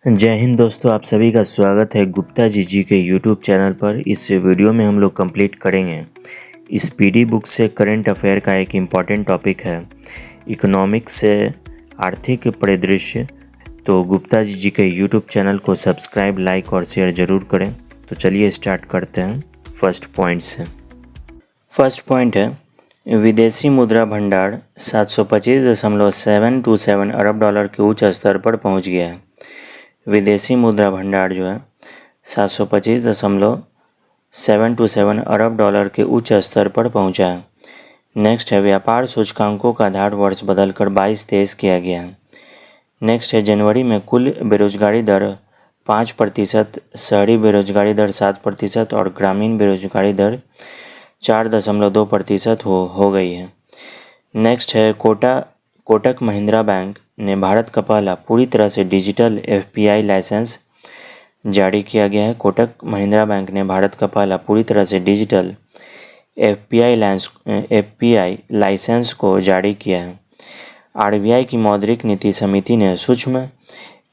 जय हिंद दोस्तों, आप सभी का स्वागत है गुप्ता जी के यूट्यूब चैनल पर। इस वीडियो में हम लोग कंप्लीट करेंगे स्पीडी बुक से करंट अफेयर का एक इम्पॉर्टेंट टॉपिक है इकोनॉमिक्स से आर्थिक परिदृश्य। तो गुप्ता जी के यूट्यूब चैनल को सब्सक्राइब, लाइक और शेयर ज़रूर करें। तो चलिए स्टार्ट करते हैं फर्स्ट पॉइंट से। फर्स्ट पॉइंट है विदेशी मुद्रा भंडार 725.727 अरब डॉलर के उच्च स्तर पर पहुंच गया है। विदेशी मुद्रा भंडार जो है 725.727 अरब डॉलर के उच्च स्तर पर पहुंचा है। नेक्स्ट है व्यापार सूचकांकों का आधार वर्ष बदलकर 22-23 किया गया है। नेक्स्ट है जनवरी में कुल बेरोजगारी दर 5%, शहरी बेरोजगारी दर 7% और ग्रामीण बेरोजगारी दर 4.2% हो गई है। नेक्स्ट है कोटक महिंद्रा बैंक ने भारत का पहला पूरी तरह से डिजिटल एफपीआई लाइसेंस जारी किया गया है। कोटक महिंद्रा बैंक ने भारत का पहला पूरी तरह से डिजिटल एफपीआई लाइसेंस को जारी किया है। आरबीआई की मौद्रिक नीति समिति ने सूक्ष्म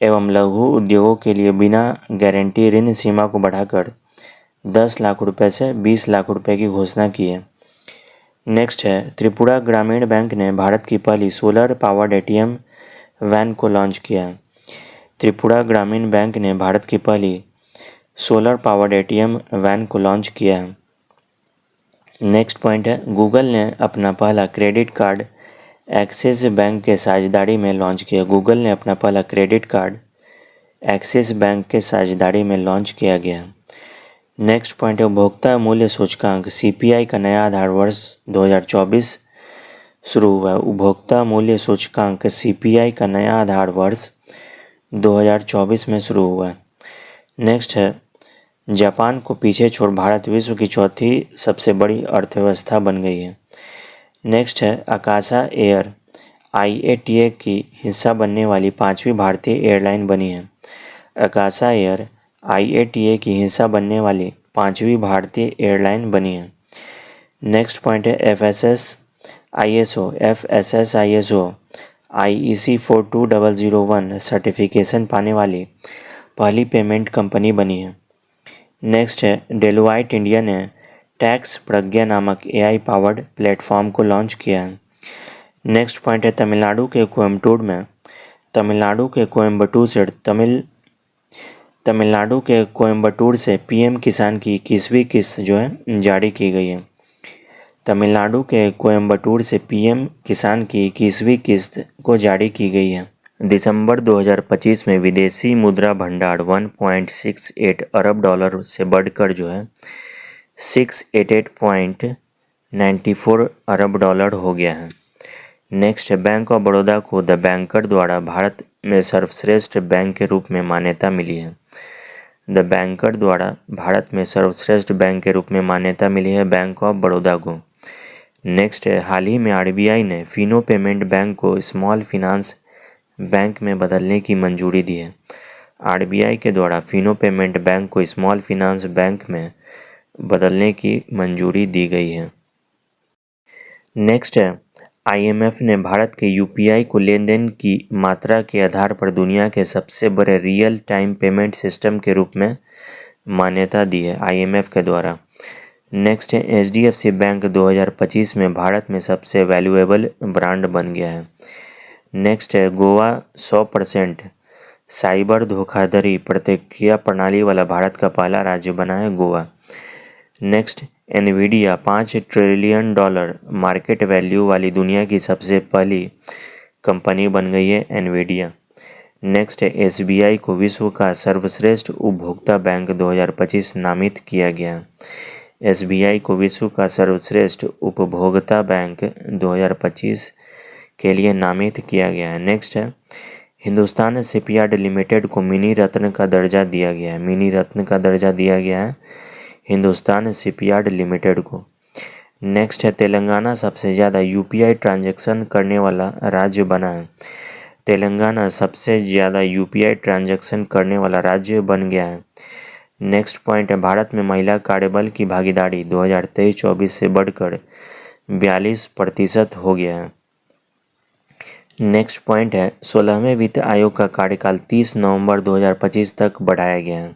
एवं लघु उद्योगों के लिए बिना गारंटी ऋण सीमा को बढ़ाकर 10 लाख रुपए से 20 लाख रुपए की घोषणा की है। नेक्स्ट है त्रिपुरा ग्रामीण बैंक ने भारत की पहली सोलर पावर्ड एटीएम वैन को लॉन्च किया। त्रिपुरा ग्रामीण बैंक ने भारत की पहली सोलर पावर्ड एटीएम वैन को लॉन्च किया है। नेक्स्ट पॉइंट है गूगल ने अपना पहला क्रेडिट कार्ड एक्सिस बैंक के साझेदारी में लॉन्च किया। गूगल ने अपना पहला क्रेडिट कार्ड एक्सिस बैंक के साझेदारी में लॉन्च किया गया। नेक्स्ट पॉइंट है उपभोक्ता मूल्य सूचकांक सीपीआई का नया आधार वर्ष 2024 शुरू हुआ है। उपभोक्ता मूल्य सूचकांक सीपीआई का नया आधार वर्ष 2024 में शुरू हुआ है। नेक्स्ट है जापान को पीछे छोड़ भारत विश्व की चौथी सबसे बड़ी अर्थव्यवस्था बन गई है। नेक्स्ट है आकाशा एयर आईएटीए की हिस्सा बनने वाली 5वीं भारतीय एयरलाइन बनी है। आकाशा एयर आईएटीए की हिस्सा बनने वाली 5वीं भारतीय एयरलाइन बनी है। नेक्स्ट पॉइंट है एफएसएस आईएसओ IEC 42001 सर्टिफिकेशन पाने वाली पहली पेमेंट कंपनी बनी है। नेक्स्ट है डेलोइट इंडिया ने टैक्स प्रज्ञा नामक एआई पावर्ड प्लेटफॉर्म को लॉन्च किया है। नेक्स्ट पॉइंट है तमिलनाडु के कोयम्बटूर से पीएम किसान की 21वीं किस्त जो है जारी की गई है। तमिलनाडु के कोयम्बटूर से पीएम किसान की 21वीं किस्त को जारी की गई है। दिसंबर 2025 में विदेशी मुद्रा भंडार 1.68 अरब डॉलर से बढ़कर जो है 688.94 अरब डॉलर हो गया है। नेक्स्ट है बैंक ऑफ बड़ौदा को द बैंकर द्वारा भारत में सर्वश्रेष्ठ बैंक के रूप में मान्यता मिली है। द बैंकर द्वारा भारत में सर्वश्रेष्ठ बैंक के रूप में मान्यता मिली है बैंक ऑफ बड़ौदा को। नेक्स्ट है हाल ही में आरबीआई ने फिनो पेमेंट बैंक को स्मॉल फिनांस बैंक में बदलने की मंजूरी दी है। आरबीआई के द्वारा फिनो पेमेंट बैंक को स्मॉल फिनांस बैंक में बदलने की मंजूरी दी गई है। नेक्स्ट है आईएमएफ ने भारत के यूपीआई को लेन देन की मात्रा के आधार पर दुनिया के सबसे बड़े रियल टाइम पेमेंट सिस्टम के रूप में मान्यता दी है आईएमएफ के द्वारा। नेक्स्ट है एचडीएफसी बैंक 2025 में भारत में सबसे वैल्यूएबल ब्रांड बन गया है। नेक्स्ट है गोवा 100% साइबर धोखाधड़ी प्रतिक्रिया प्रणाली वाला भारत का पहला राज्य बना है Goa. Next Nvidia $5 trillion market value वाली दुनिया की सबसे पहली कंपनी बन गई है एनवीडिया। नेक्स्ट है एसबीआई को विश्व का सर्वश्रेष्ठ उपभोक्ता बैंक 2025 नामित किया गया। एसबीआई को विश्व का सर्वश्रेष्ठ उपभोक्ता बैंक 2025 के लिए नामित किया गया है। नेक्स्ट है हिंदुस्तान शिपयार्ड लिमिटेड को मिनी रत्न का दर्जा दिया गया है। मिनी रत्न का दर्जा दिया गया है हिंदुस्तान शिपयार्ड लिमिटेड को। नेक्स्ट है तेलंगाना सबसे ज़्यादा यूपीआई ट्रांजैक्शन करने वाला राज्य बना है। तेलंगाना सबसे ज़्यादा यूपीआई ट्रांजैक्शन करने वाला राज्य बन गया है। नेक्स्ट पॉइंट है भारत में महिला कार्यबल की भागीदारी 2023-24 से बढ़कर 42% हो गया है। नेक्स्ट पॉइंट है 16वें वित्त आयोग का कार्यकाल 30 नवंबर 2025 तक बढ़ाया गया है।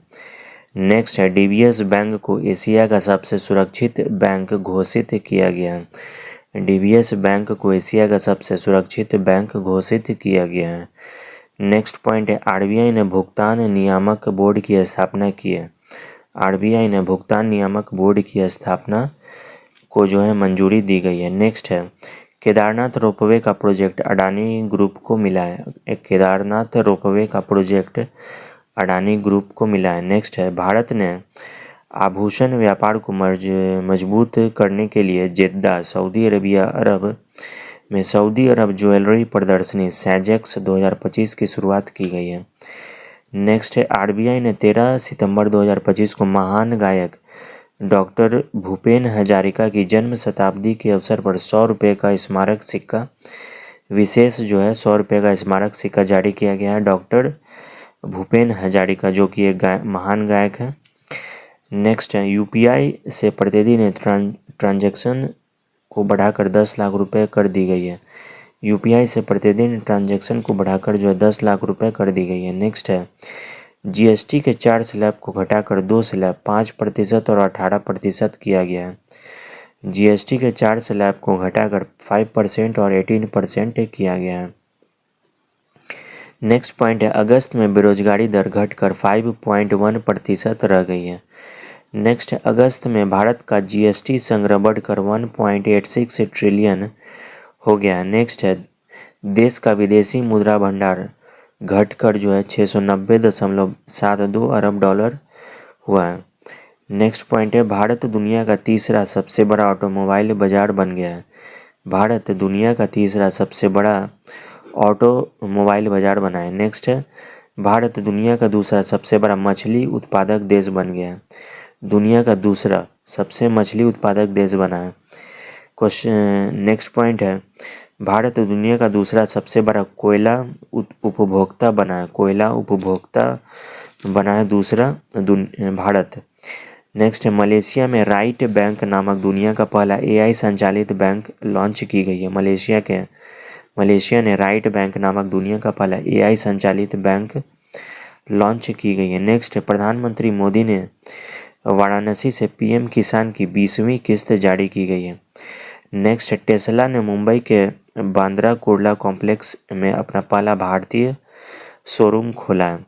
नेक्स्ट है डीबीएस बैंक को एशिया का सबसे सुरक्षित बैंक घोषित किया गया है। डीबीएस बैंक को एशिया का सबसे सुरक्षित बैंक घोषित किया गया है। नेक्स्ट पॉइंट है आरबीआई ने भुगतान नियामक बोर्ड की स्थापना की है। आरबीआई ने भुगतान नियामक बोर्ड की स्थापना को जो है मंजूरी दी गई है। नेक्स्ट है केदारनाथ रोपवे का प्रोजेक्ट अडानी ग्रुप को मिला है। केदारनाथ रोपवे का प्रोजेक्ट अडानी ग्रुप को मिला है। नेक्स्ट है भारत ने आभूषण व्यापार को मजबूत करने के लिए जेद्दा सऊदी अरब में सऊदी अरब ज्वेलरी प्रदर्शनी सैजेक्स 2025 की शुरुआत की गई है। नेक्स्ट है आरबीआई ने 13 सितंबर 2025 को महान गायक डॉक्टर भूपेन हजारिका की जन्म शताब्दी के अवसर पर 100 रुपये का स्मारक सिक्का विशेष जो है 100 रुपये का स्मारक सिक्का जारी किया गया है डॉक्टर भूपेन हजारिका जो कि एक महान गायक है। नेक्स्ट है यूपीआई से प्रतिदिन ट्रांजैक्शन को बढ़ाकर 10 लाख रुपए कर दी गई है। यूपीआई से प्रतिदिन ट्रांजैक्शन को बढ़ाकर जो है 10 लाख रुपए कर दी गई है। नेक्स्ट है जीएसटी के 4 स्लैब को घटाकर 2 स्लैब 5% और 18% किया गया है। जीएसटी के 4 स्लैब को घटाकर 5% और 18% किया गया है। नेक्स्ट पॉइंट है अगस्त में बेरोजगारी दर घटकर 5.1% रह गई है। नेक्स्ट है अगस्त में भारत का जीएसटी संग्रह बढ़कर 1.86 ट्रिलियन हो गया है। नेक्स्ट है देश का विदेशी मुद्रा भंडार घटकर जो है 690.72 अरब डॉलर हुआ है। नेक्स्ट पॉइंट है भारत दुनिया का तीसरा सबसे बड़ा ऑटोमोबाइल बाजार बन गया है। भारत दुनिया का तीसरा सबसे बड़ा ऑटोमोबाइल बाजार बना है। नेक्स्ट है भारत दुनिया का दूसरा सबसे बड़ा मछली उत्पादक देश बन गया है। दुनिया का दूसरा सबसे मछली उत्पादक देश बना है। क्वेश्चन नेक्स्ट पॉइंट है भारत दुनिया का दूसरा सबसे बड़ा कोयला उपभोक्ता बना है। कोयला उपभोक्ता बना है दूसरा भारत। नेक्स्ट है मलेशिया में राइट बैंक नामक दुनिया का पहला एआई संचालित बैंक लॉन्च की गई है। मलेशिया ने राइट बैंक नामक दुनिया का पहला एआई संचालित बैंक लॉन्च की गई है। नेक्स्ट है प्रधानमंत्री मोदी ने वाराणसी से पीएम किसान की 20वीं किस्त जारी की गई है। नेक्स्ट है टेस्ला ने मुंबई के बांद्रा कुर्ला कॉम्प्लेक्स में अपना पहला भारतीय शोरूम खोला है।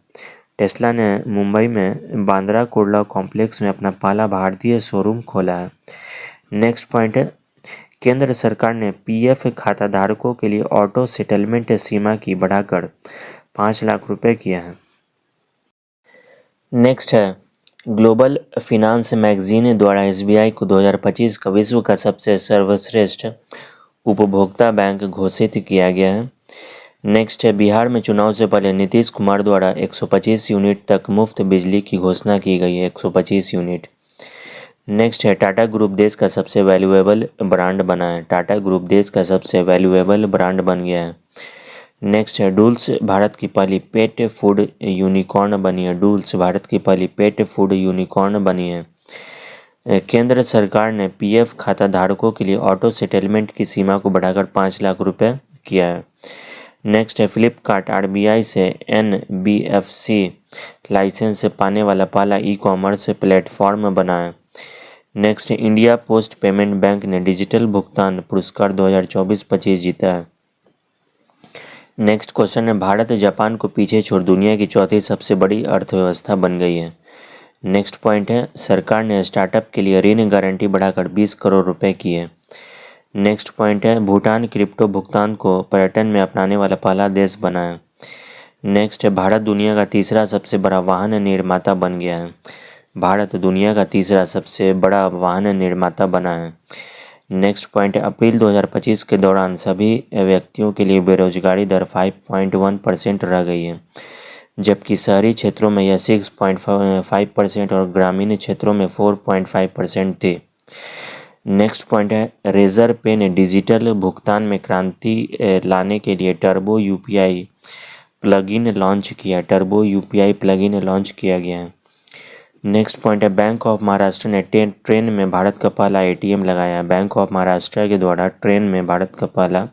टेस्ला ने मुंबई में बांद्रा कुर्ला कॉम्प्लेक्स में अपना पहला भारतीय शोरूम खोला है। नेक्स्ट पॉइंट है केंद्र सरकार ने पीएफ खाता धारकों के लिए ऑटो सेटलमेंट सीमा की बढ़ाकर 5 लाख रुपए किया है। नेक्स्ट है ग्लोबल फिनांस मैगजीन द्वारा एसबीआई को 2025 का विश्व का सबसे सर्वश्रेष्ठ उपभोक्ता बैंक घोषित किया गया है। नेक्स्ट है बिहार में चुनाव से पहले नीतीश कुमार द्वारा 125 यूनिट तक मुफ्त बिजली की घोषणा की गई है। 125 यूनिट। नेक्स्ट है टाटा ग्रुप देश का सबसे वैल्यूएबल ब्रांड बना है। टाटा ग्रुप देश का सबसे वैल्यूएबल ब्रांड बन गया है। नेक्स्ट है डूल्स भारत की पहली पेट फूड यूनिकॉर्न बनी है। डूल्स भारत की पहली पेट फूड यूनिकॉर्न बनी है। केंद्र सरकार ने पीएफ खाता धारकों के लिए ऑटो सेटलमेंट की सीमा को बढ़ाकर 5 लाख रुपए किया है। नेक्स्ट है फ्लिपकार्ट आरबीआई से एनबीएफसी लाइसेंस पाने वाला पहला ई कॉमर्स प्लेटफॉर्म बना है। Next India post payment bank ने डिजिटल भुगतान पुरस्कार 2024-25 जीता है। नेक्स्ट क्वेश्चन है भारत जापान को पीछे छोड़ दुनिया की चौथी सबसे बड़ी अर्थव्यवस्था बन गई है। नेक्स्ट पॉइंट है सरकार ने स्टार्टअप के लिए ऋण गारंटी बढ़ाकर 20 करोड़ रुपए की है। नेक्स्ट पॉइंट है भूटान क्रिप्टो भुगतान को पर्यटन में अपनाने वाला पहला देश बना है। नेक्स्ट है भारत दुनिया का तीसरा सबसे बड़ा वाहन निर्माता बन गया है। भारत दुनिया का तीसरा सबसे बड़ा वाहन निर्माता बना है। नेक्स्ट पॉइंट है अप्रैल 2025 के दौरान सभी व्यक्तियों के लिए बेरोजगारी दर 5.1% रह गई है, जबकि शहरी क्षेत्रों में यह 6.5% और ग्रामीण क्षेत्रों में 4.5% थी। नेक्स्ट पॉइंट है रेजर पे ने डिजिटल भुगतान में क्रांति लाने के लिए टर्बो यूपीआई प्लगइन लॉन्च किया। टर्बो यूपीआई प्लगइन लॉन्च किया गया है। नेक्स्ट पॉइंट है बैंक ऑफ महाराष्ट्र ने ट्रेन में भारत का पहला एटीएम लगाया। बैंक ऑफ महाराष्ट्र के द्वारा ट्रेन में भारत का पहला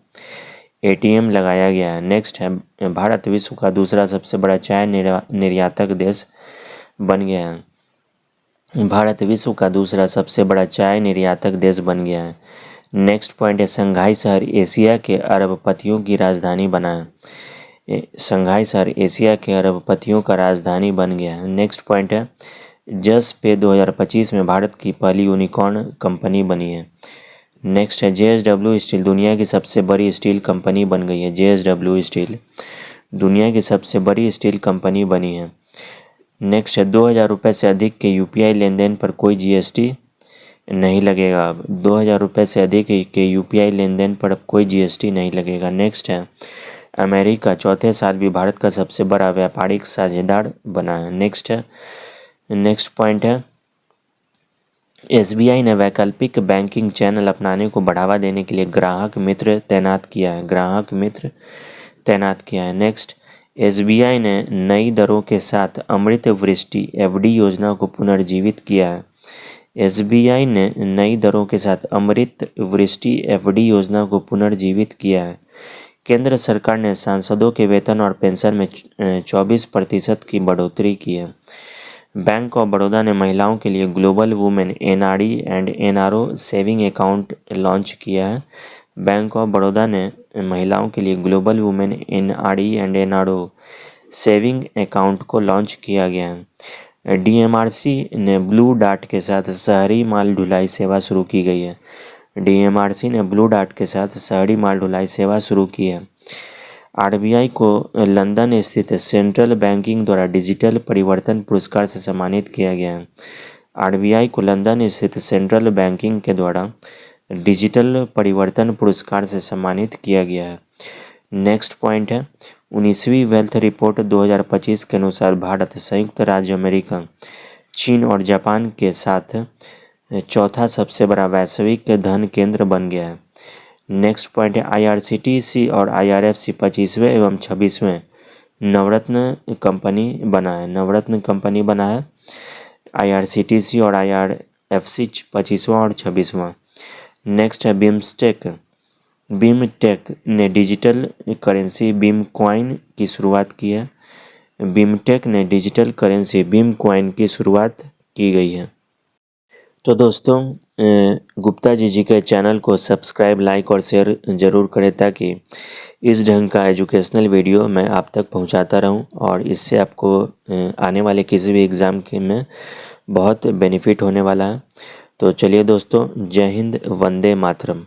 ATM लगाया गया है। नेक्स्ट है भारत विश्व का दूसरा सबसे बड़ा चाय निर्यातक देश बन गया है। भारत विश्व का दूसरा सबसे बड़ा चाय निर्यातक देश बन गया है। नेक्स्ट पॉइंट है संघाई शहर एशिया के अरबपतियों की राजधानी बना है। संघाई शहर एशिया के अरबपतियों का राजधानी बन गया है। नेक्स्ट पॉइंट है जस पे 2025 में भारत की पहली यूनिकॉर्न कंपनी बनी है। नेक्स्ट है JSW स्टील दुनिया की सबसे बड़ी स्टील कंपनी बन गई है। JSW स्टील दुनिया की सबसे बड़ी स्टील कंपनी बनी है। नेक्स्ट है 2000 रुपये से अधिक के UPI लेन देन पर कोई GST नहीं लगेगा। अब 2000 रुपये से अधिक के UPI लेन देन पर अब कोई GST नहीं लगेगा। नेक्स्ट है अमेरिका चौथे साल भी भारत का सबसे बड़ा व्यापारिक साझेदार बना है। नेक्स्ट पॉइंट है SBI ने वैकल्पिक बैंकिंग चैनल अपनाने को बढ़ावा देने के लिए ग्राहक मित्र तैनात किया है। नेक्स्ट SBI ने नई दरों के साथ अमृत वृष्टि FD योजना को पुनर्जीवित किया है। SBI ने नई दरों के साथ अमृत वृष्टि FD योजना को पुनर्जीवित किया है। केंद्र सरकार ने सांसदों के वेतन और पेंशन में 24% की बढ़ोतरी की है। बैंक ऑफ बड़ौदा ने महिलाओं के लिए global women NRE and NRO saving account launch किया है। बैंक ऑफ बड़ौदा ने महिलाओं के लिए global women NRE and NRO saving account को लॉन्च किया गया है। DMRC ने ब्लू डार्ट के साथ शहरी माल ढुलाई सेवा शुरू की गई है। DMRC ने ब्लू डार्ट के साथ शहरी माल ढुलाई सेवा शुरू की है। RBI को लंदन स्थित सेंट्रल बैंकिंग द्वारा डिजिटल परिवर्तन पुरस्कार से सम्मानित किया गया है। RBI को लंदन स्थित सेंट्रल बैंकिंग के द्वारा डिजिटल परिवर्तन पुरस्कार से सम्मानित किया गया है। नेक्स्ट पॉइंट है 19वीं वेल्थ रिपोर्ट 2025 के अनुसार भारत संयुक्त राज्य अमेरिका, चीन और जापान के साथ चौथा सबसे बड़ा वैश्विक धन केंद्र बन गया है। नेक्स्ट पॉइंट है IRCTC और IRFC 25वें एवं 26वें नवरत्न कंपनी बना है। IRCTC और IRFC 25वां और 26वां। नेक्स्ट है BIMTech ने डिजिटल करेंसी BIM कॉइन की शुरुआत की है। BIMTech ने डिजिटल करेंसी BIM कॉइन की शुरुआत की गई है। तो दोस्तों गुप्ता जी के चैनल को सब्सक्राइब, लाइक और शेयर ज़रूर करें ताकि इस ढंग का एजुकेशनल वीडियो मैं आप तक पहुंचाता रहूं और इससे आपको आने वाले किसी भी एग्ज़ाम के में बहुत बेनिफिट होने वाला है। तो चलिए दोस्तों, जय हिंद, वंदे मातरम।